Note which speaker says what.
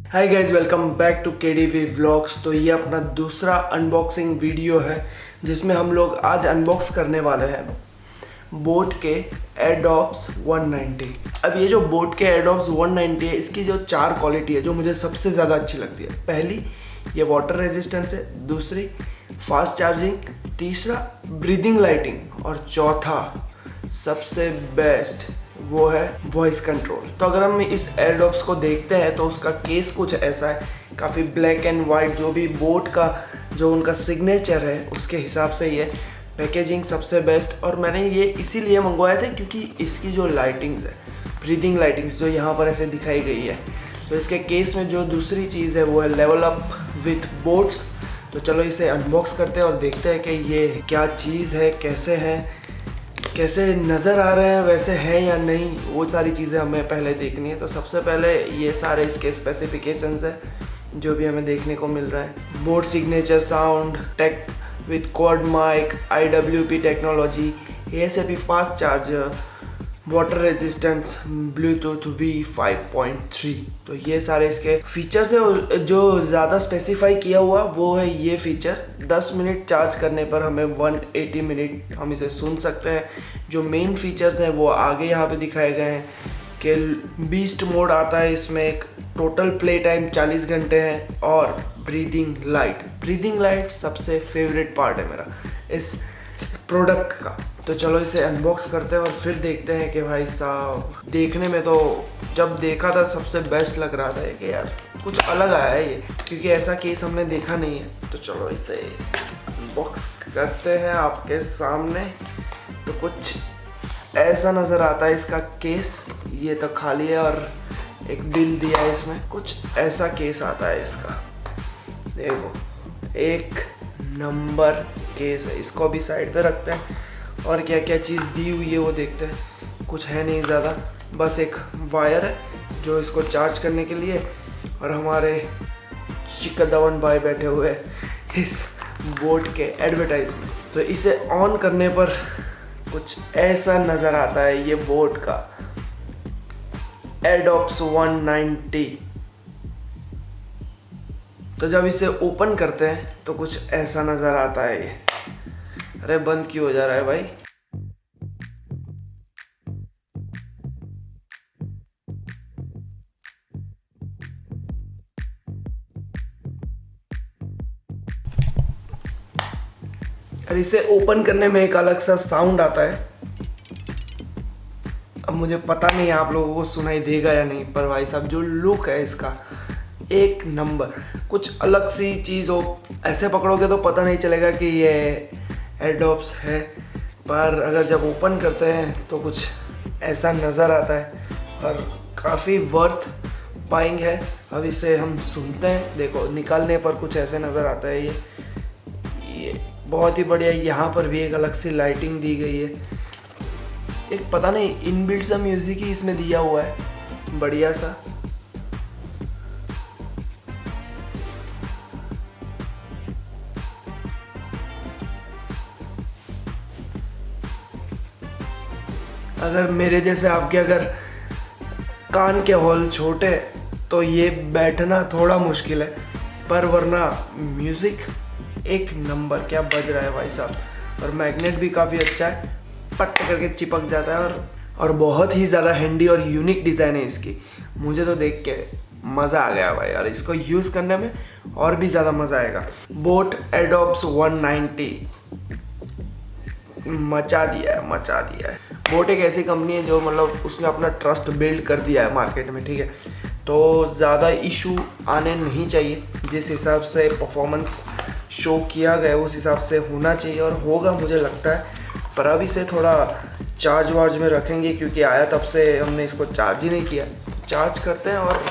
Speaker 1: Hi guys, welcome back to KDV vlogs. तो ये अपना दूसरा अनबॉक्सिंग वीडियो है जिसमें हम लोग आज अनबॉक्स करने वाले हैं बोट के एडोब्स 190। अब ये जो बोट के एडोब्स 190 है, इसकी जो 4 क्वालिटी है जो मुझे सबसे ज़्यादा अच्छी लगती है। पहली, ये वाटर रेजिस्टेंस है। दूसरी, फास्ट चार्जिंग। तीसरा, ब्रीदिंग लाइटिंग। और चौथा, सबसे बेस्ट, वो है वॉइस कंट्रोल। तो अगर हम इस एयरडॉप्स को देखते हैं तो उसका केस कुछ ऐसा है, काफ़ी ब्लैक एंड वाइट, जो भी बोट का जो उनका सिग्नेचर है उसके हिसाब से ये पैकेजिंग सबसे बेस्ट। और मैंने ये इसीलिए मंगवाया था क्योंकि इसकी जो लाइटिंग्स है, ब्रीदिंग लाइटिंग्स, जो यहाँ पर ऐसे दिखाई गई है। तो इसके केस में जो दूसरी चीज़ है वो है लेवल अप विथ बोट्स। तो चलो इसे अनबॉक्स करते हैं और देखते हैं कि ये क्या चीज़ है, कैसे है, कैसे नज़र आ रहे हैं, वैसे है या नहीं, वो सारी चीज़ें हमें पहले देखनी है। तो सबसे पहले ये सारे इसके स्पेसिफिकेशंस है जो भी हमें देखने को मिल रहा है। Boat signature sound tech with quad mic, IWP technology, ASAP fast charger, water resistance, Bluetooth V5.3। तो ये सारे इसके फीचर्स है। जो ज़्यादा स्पेसिफाई किया हुआ वो है ये फीचर, 10 मिनट चार्ज करने पर हमें 180 मिनट हम इसे सुन सकते हैं। जो मेन फीचर्स हैं वो आगे यहाँ पे दिखाए गए हैं कि बीस्ट मोड आता है इसमें, एक टोटल प्ले टाइम 40 घंटे है, और ब्रीदिंग लाइट सबसे फेवरेट पार्ट है मेरा इस प्रोडक्ट का। तो चलो इसे अनबॉक्स करते हैं और फिर देखते हैं कि भाई साहब, देखने में तो जब देखा था सबसे बेस्ट लग रहा था कि यार कुछ अलग आया है ये, क्योंकि ऐसा केस हमने देखा नहीं है। तो चलो इसे अनबॉक्स करते हैं आपके सामने। तो कुछ ऐसा नज़र आता है इसका केस। ये तो खाली है और एक बिल दिया है इसमें, कुछ ऐसा केस आता है इसका। देखो, एक नंबर केस है। इसको भी साइड पे रखते हैं और क्या क्या चीज़ दी हुई है वो देखते हैं। कुछ है नहीं ज़्यादा, बस एक वायर है जो इसको चार्ज करने के लिए, और हमारे चिकदवन भाई बैठे हुए हैं इस बोट के एडवर्टाइजमेंट। तो इसे ऑन करने पर कुछ ऐसा नज़र आता है ये बोट का एडोब्स 190। तो जब इसे ओपन करते हैं तो कुछ ऐसा नज़र आता है ये। अरे बंद क्यों हो जा रहा है भाई? और इसे ओपन करने में एक अलग सा साउंड आता है। अब मुझे पता नहीं आप लोगों को सुनाई देगा या नहीं, पर भाई साहब जो लुक है इसका, एक नंबर, कुछ अलग सी चीज़ हो। ऐसे पकड़ोगे तो पता नहीं चलेगा कि ये एडोब्स है, पर अगर जब ओपन करते हैं तो कुछ ऐसा नज़र आता है और काफ़ी वर्थ बाइंग है। अब इसे हम सुनते हैं। देखो, निकालने पर कुछ ऐसे नज़र आता है ये बहुत ही बढ़िया। यहाँ पर भी एक अलग सी लाइटिंग दी गई है। एक पता नहीं इनबिल्ट सा म्यूज़िक ही इसमें दिया हुआ है, बढ़िया सा। अगर मेरे जैसे आपके अगर कान के हॉल छोटे तो ये बैठना थोड़ा मुश्किल है, पर वरना म्यूज़िक एक नंबर क्या बज रहा है भाई साहब। और मैग्नेट भी काफ़ी अच्छा है, पट करके चिपक जाता है। और बहुत ही ज़्यादा हैंडी और यूनिक डिज़ाइन है इसकी। मुझे तो देख के मज़ा आ गया भाई, और इसको यूज़ करने में और भी ज़्यादा मज़ा आएगा। बोट एडोब्स 190 मचा दिया है। बोट एक ऐसी कंपनी है जो मतलब उसने अपना ट्रस्ट बिल्ड कर दिया है मार्केट में, ठीक है। तो ज़्यादा इशू आने नहीं चाहिए। जिस हिसाब से परफॉर्मेंस शो किया गया उस हिसाब से होना चाहिए, और होगा मुझे लगता है। पर अब इसे थोड़ा चार्ज वार्ज में रखेंगे क्योंकि आया तब से हमने इसको चार्ज ही नहीं किया। चार्ज करते हैं और